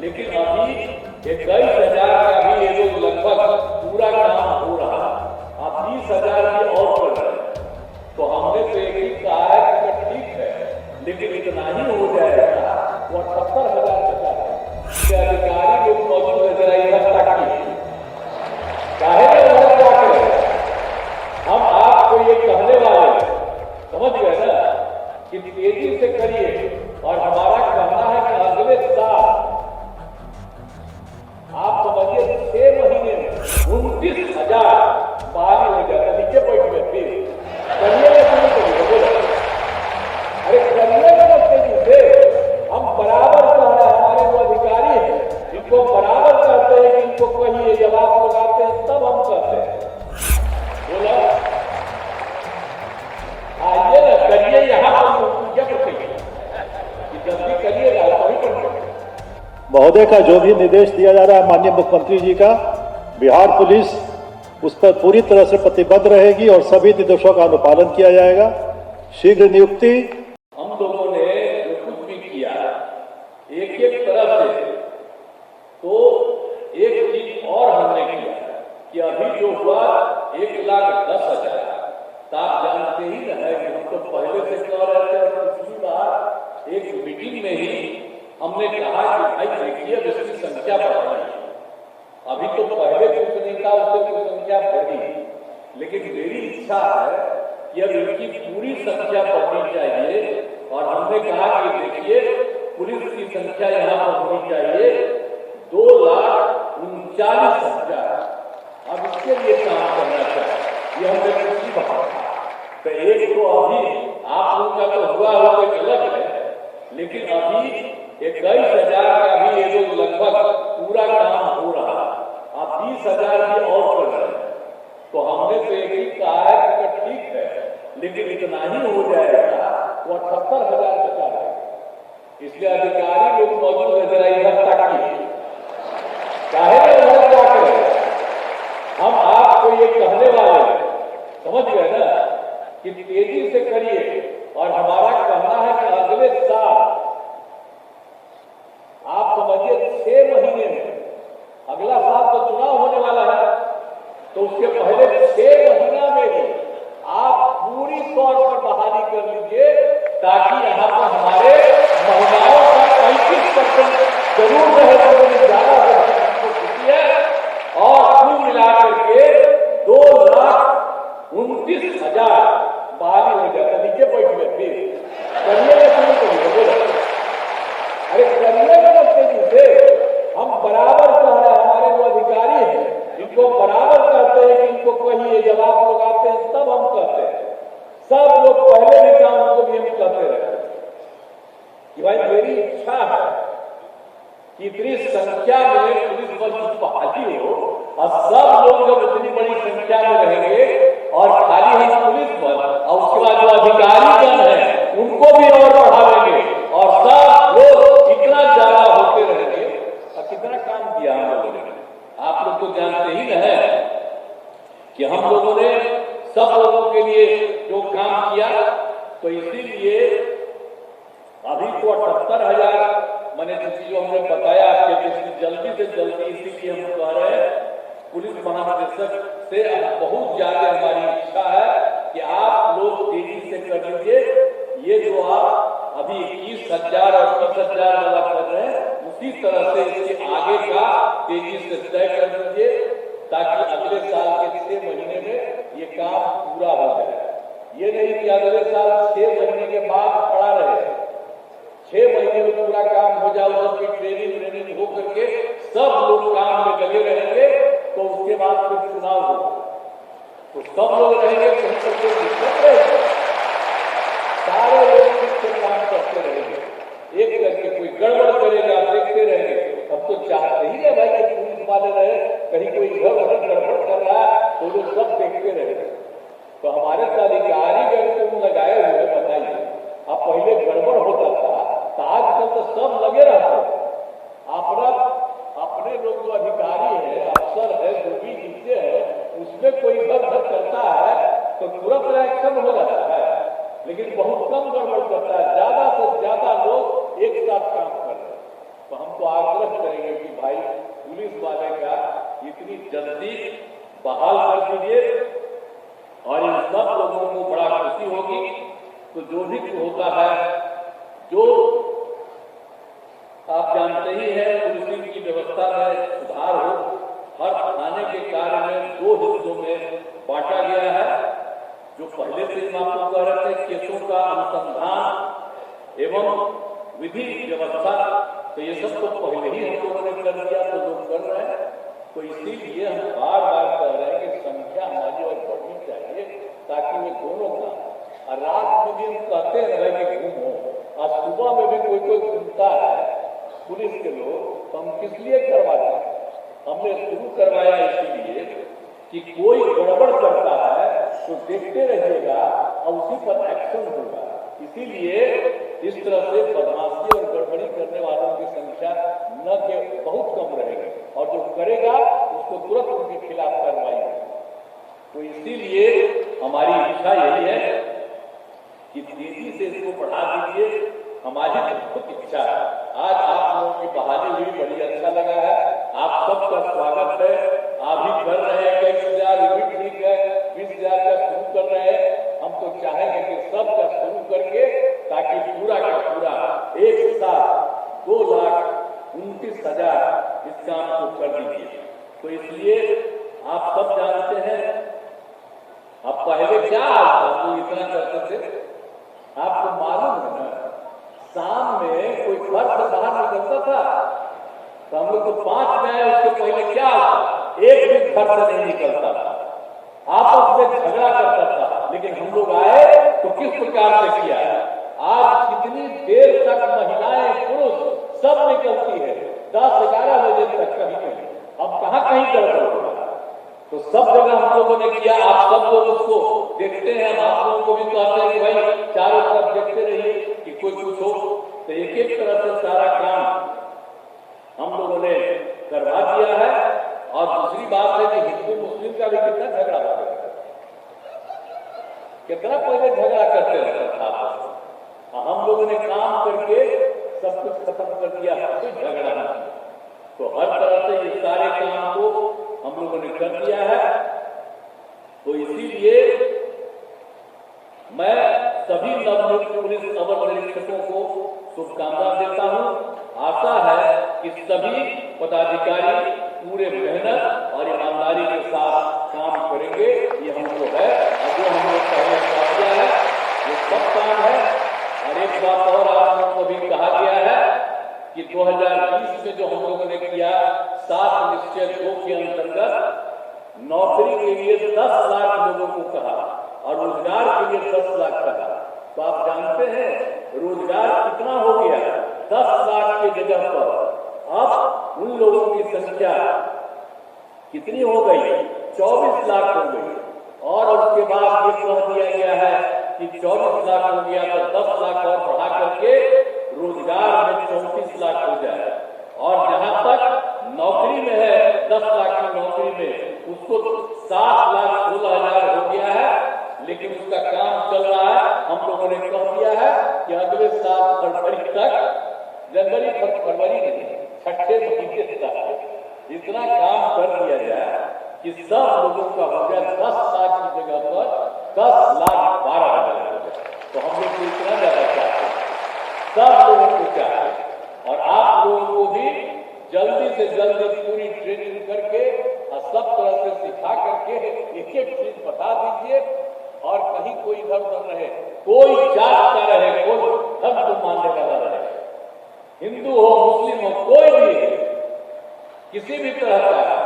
लेकिन अभी 21,000 का भी ये लोग लगभग पूरा काम हो रहा है। आप 20,000 भी और कर रहे हैं, तो हमने तो एक ही कहा है कि ठीक है, लेकिन इतना ही हो जाएगा। वो 78,000 का अधिकारी लोग मौजूद है, जरा इधर ताकिए, चाहे हम आपको ये कहने वाले समझ गए ना कि तेजी से करिए। और हमारा कहना है कि अगले साल आप समझिए 6 महीने में 29,000 बहाली हो जाता। नीचे बैठ गए फिर करिएगा, शुरू करिए, बोलो अरे करिएगा तेजी से। हम बराबर कह रहे हैं, हमारे जो अधिकारी हैं इनको बराबर कहते हैं कि इनको कहिए, जब आप लोग आते हैं तब हम कहते हैं बोला आइए ना करिए। यहाँ जल्दी करिएगा, महोदय का जो भी निर्देश दिया जा रहा है माननीय मुख्यमंत्री जी का, बिहार पुलिस उस पर पूरी तरह से प्रतिबद्ध रहेगी और सभी निर्देशों का अनुपालन किया जाएगा। शीघ्र नियुक्ति। हम लोगों ने जो कुछ भी किया एक एक तरह से, तो एक चीज और हमने किया कि अभी जो हुआ 1,10,000, तो आप जानते ही ना है कि हम तो पहले से कह रहे थे। और पिछली बार एक मीटिंग में ही हमने कहा कि भाई देखिए अब इसकी संख्या बढ़ रही है। अभी तो पहले कुछ नहीं था, उससे कुछ संख्या बढ़ी, लेकिन मेरी इच्छा है कि अब इनकी पूरी संख्या बढ़नी चाहिए। और हमने कहा कि देखिए पुलिस की संख्या यहाँ पर होनी चाहिए 2,39,000। अब इसके लिए काम करना चाहिए, ये हमने पिछली बात। तो एक तो अभी आप लोगों का तो हुआ हो तो अलग है, लेकिन अभी 21,000 का भी ये लोग लगभग पूरा काम हो रहा है। आप 20,000 भी और कर रहे हैं, तो हमने तो एक ही कहा है कि ठीक है, लेकिन इतना ही हो जाएगा। वो 78,000 बचा है, इसलिए अधिकारी लोग मौजूद है, जरा इधर ताकिए, चाहे उधर ताक। हम आपको ये कहने वाले समझ गए ना कि तेजी से करिए। और हमारा कहना है कि अगले साल आप समझिए 6 महीने में, अगला साल तो चुनाव होने वाला है, तो उसके पहले 6 महीना में ही आप पूरी तौर पर बहाली कर लीजिए, ताकि यहाँ पर हमारे महिलाओं का 35% जरूर रहे, ज्यादा छुट्टी है। और कुल मिलाकर के 2,29,000 बहाली हो जाता। नीचे बैठ गए फिर करिएगा, शुरू करिए, बोलो अरे करिएगा तेजी से। हम बराबर कह रहे हैं, हमारे जो अधिकारी हैं इनको बराबर कहते हैं कि इनको कहिए, जब आप लोग आते हैं तब हम कहते हैं। सब लोग पहले भी काम उनको भी हम कहते रहे कि भाई मेरी इच्छा है कि इतनी संख्या में पुलिस बल की बहाली हो, और सब लोग जब इतनी बड़ी संख्या में रहेंगे और खाली हम पुलिस बल और उसके बाद जो अधिकारी गण है उनको भी और बढ़ावेंगे, और सब लोग इतना ज्यादा होते रहेंगे। और कितना काम किया हम लोगों ने, आप लोग तो जानते ही है कि हम लोगों ने सब लोगों के लिए जो काम किया। तो इसीलिए अभी तो 78,000 मैंने जो हमने बताया आपके जल्दी से जल्दी, इसीलिए हम कह रहे हैं पुलिस महानिदेशक से बहुत ज्यादा हमारी इच्छा है कि आप लोग तेजी से कर लीजिए। ये जो आप अभी 21,000 और 30,000 वाला कर रहे हैं, उसी तरह से इसके आगे का तेजी से तय कर दीजिए, ताकि अगले साल के 6 महीने में ये काम पूरा हो जाए। ये नहीं कि अगले साल 6 महीने के बाद पड़ा रहे, 6 महीने में पूरा काम हो जाए, उसकी ट्रेनिंग हो करके सब लोग काम में लगे रहेंगे, तो उसके बाद फिर चुनाव होगा, तो सब लोग रहेंगे, कहीं पर कोई दिक्कत नहीं, सारे लोग ठीक से काम करते रहेंगे। एक करके कोई गड़बड़ करेगा देखते रहेंगे। अब तो चाहते ही है भाई कि पुलिस वाले रहे, कहीं कोई इधर उधर गड़बड़ कर रहा है तो लोग सब देखते रहेंगे। तो हमारे अधिकारी गण को लगाए हुए बताइए, अब पहले गड़बड़ होता था, तो आजकल तो सब लगे रहते। अपने लोग जो अधिकारी है, अफसर है, जो भी नीचे है, उसमें कोई गड़बड़ करता है तो तुरंत रिएक्शन हो जाता है, लेकिन बहुत कम गड़बड़ करता है। ज्यादा से ज्यादा लोग एक साथ काम कर रहे हैं। तो हम तो आग्रह करेंगे नजदीक बहाल कर दीजिए और इन सब लोगों को बड़ा खुशी होगी। तो जो भी होता है, जो आप जानते ही हैं, पुलिसिंग की व्यवस्था में सुधार हो। हर थाने के कार्य में 2 हिस्सों में बांटा गया है। जो पहले से हम आपको कह रहे थे, केसों का अनुसंधान एवं विधि व्यवस्था, तो ये सब तो पहले ही हम लोगों ने कर दिया, तो लोग कर रहे हैं। तो इसीलिए हम बार बार कह रहे हैं कि संख्या हमारी और बढ़नी चाहिए, ताकि वे दोनों का। और रात में भी हम कहते रहे कि घूमो, आज सुबह में भी कोई घूमता है पुलिस के लोग, तो हम किस लिए करवाते हैं? हमने शुरू करवाया इसीलिए कि कोई गड़बड़ करता है तो देखते रहिएगा और उसी पर एक्शन होगा। इसीलिए इस तरह से बदमाशी और गड़बड़ी करने वालों की संख्या न के बहुत कम रहेगी, और जो करेगा उसको तुरंत उनके खिलाफ कार्रवाई होगी। तो इसीलिए हमारी इच्छा यही है कि तेजी से इसको बढ़ा दीजिए। हमारी खुद इच्छा है। आज आप लोगों की बहाली हुई, बड़ी अच्छा लगा है। आप सबका स्वागत है। आप भी कर रहे हैं, 21,000 भी ठीक है, 20,000 का शुरू कर रहे हैं। हम तो चाहेंगे कि सबका शुरू करके, ताकि पूरा का पूरा एक साथ 2,29,000 इस काम को कर दीजिए। तो इसलिए आप सब जानते हैं, अब पहले क्या हम लोग इतना करते थे, आपको मालूम है ना, शाम में कोई घर से बाहर निकलता था तो हम लोग तो 5 में आए, उसके पहले क्या होता, एक भी घर से नहीं निकलता था, आपस में झगड़ा करता था। लेकिन हम लोग आए तो किस प्रकार से किया। आज कितनी देर तक महिलाएं पुरुष सब निकलती है, 10-11 बजे तक कहीं नहीं। अब कहाँ कहीं गड़बड़ होगा, तो सब जगह हम लोगों ने किया। आप सब लोग उसको देखते हैं। हम आप लोगों को भी कहते हैं कि भाई चारों तरफ देखते रहिए कि कोई कुछ हो। तो एक तरह से सारा काम हम लोगों ने करवा दिया है। और दूसरी बात है कि हिंदू मुस्लिम का भी कितना झगड़ा होता है, कितना पहले झगड़ा करते रहता था आपस में। हम लोगों ने काम करके सब कुछ खत्म कर दिया, कोई झगड़ा नहीं। तो हर तरह से ये सारे काम को हम लोगों ने कर दिया है। तो इसीलिए मैं सभी नवनियुक्त पुलिस अवर निरीक्षकों को शुभकामनाएं देता हूं। आशा है कि सभी पदाधिकारी पूरे मेहनत और ईमानदारी के साथ काम करेंगे। ये हमको है, और जो हम लोग पहले कर दिया है ये सब काम है। और एक बात और आप लोगों को भी कहा गया है कि 2020 में जो हम लोगों ने किया, 7 निश्चय 2 के अंतर्गत नौकरी के लिए 10 लाख लोगों को कहा और रोजगार के लिए 10 लाख कहा। तो आप जानते हैं रोजगार कितना हो गया, 10 लाख की जगह पर अब उन लोगों की संख्या कितनी हो गई, 24 लाख हो गई। और उसके बाद ये कह दिया गया है कि 24 लाख हो गया तो 10 लाख और बढ़ा करके रोजगार में 34 लाख हो जाए। और जहां तक नौकरी में है, 10 लाख की नौकरी में उसको 7 लाख 16 हजार हो गया है। लेकिन उसका काम चल रहा है। हम लोगों ने कह दिया है कि अगले साल फरवरी तक, जनवरी फरवरी नहीं, 6ठे महीने तक इतना काम कर दिया जाए कि सब लोगों का हो गया 10 लाख की जगह पर 10,12,000 हो जाए। तो हम लोग को इतना ज्यादा चाहते हैं, सब लोगों को चाहते हैं। और आप लोगों को भी जल्दी से जल्दी पूरी ट्रेनिंग करके और सब तरह से सिखा करके एक चीज बता दीजिए। और कहीं कोई इधर उधर रहे, कोई जात का रहे, कोई धर्म को मानने वाला रहे, हिंदू हो मुस्लिम हो, कोई भी है, किसी भी तरह का है,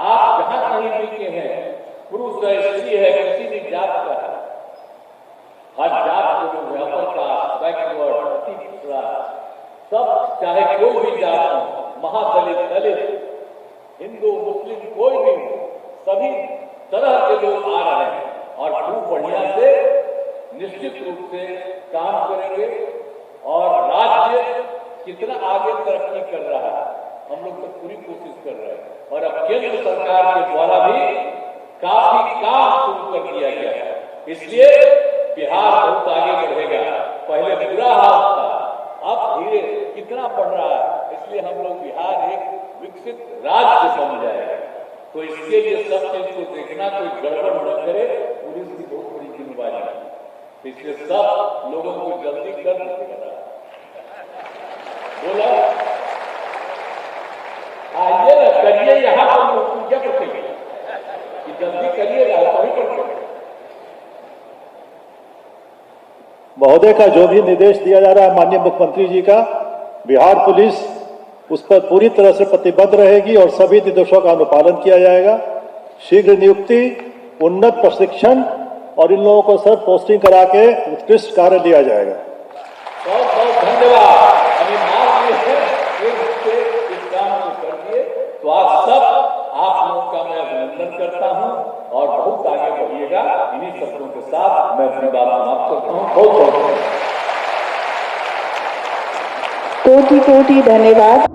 आप जहां कहीं भी के हैं, पुरुष है स्त्री है, किसी भी जात का है, हर जात के लोग अपर कास्ट, बैकवर्ड, अति पिछड़ा, सब चाहे कोई भी जात हो, महादलित, दलित, हिंदू मुस्लिम कोई भी हो, सभी तरह के लोग आ रहे हैं। और खूब बढ़िया से निश्चित रूप से काम करेंगे। और राज्य कितना आगे तरक्की कर रहा है, हम लोग तो पूरी कोशिश कर रहे हैं। और अब केंद्र सरकार के द्वारा भी काफी काम शुरू कर दिया गया है, इसलिए बिहार बहुत आगे बढ़ेगा। पहले बुरा हाल था, अब धीरे कितना बढ़ रहा है, इसलिए हम लोग बिहार एक विकसित राज्य बन जाएगा। तो इसके लिए सब चीज को देखना, कोई गड़बड़ न करे, पुलिस की बहुत बड़ी जिम्मेवारी है। इसलिए सब लोगों को जल्दी कर देगा। बोला आइए ना, करिए, यहाँ पर क्या करेंगे कि जल्दी करिएगा तभी करेंगे। महोदय का जो भी निर्देश दिया जा रहा है माननीय मुख्यमंत्री जी का, बिहार पुलिस उस पर पूरी तरह से प्रतिबद्ध रहेगी और सभी निर्देशों का अनुपालन किया जाएगा। शीघ्र नियुक्ति, उन्नत प्रशिक्षण और इन लोगों को सर पोस्टिंग करा के उत्कृष्ट कार्य दिया जाएगा। बहुत बहुत धन्यवाद। अभी मान लीजिए इस काम को कर दिए तो आज सब आप लोगों का मैं अभिनंदन करता हूं और बहुत आगे बढ़िएगा। इन्हीं शब्दों के साथ मैं अपनी बात समाप्त करता हूं। बहुत बहुत कोटि कोटि धन्यवाद।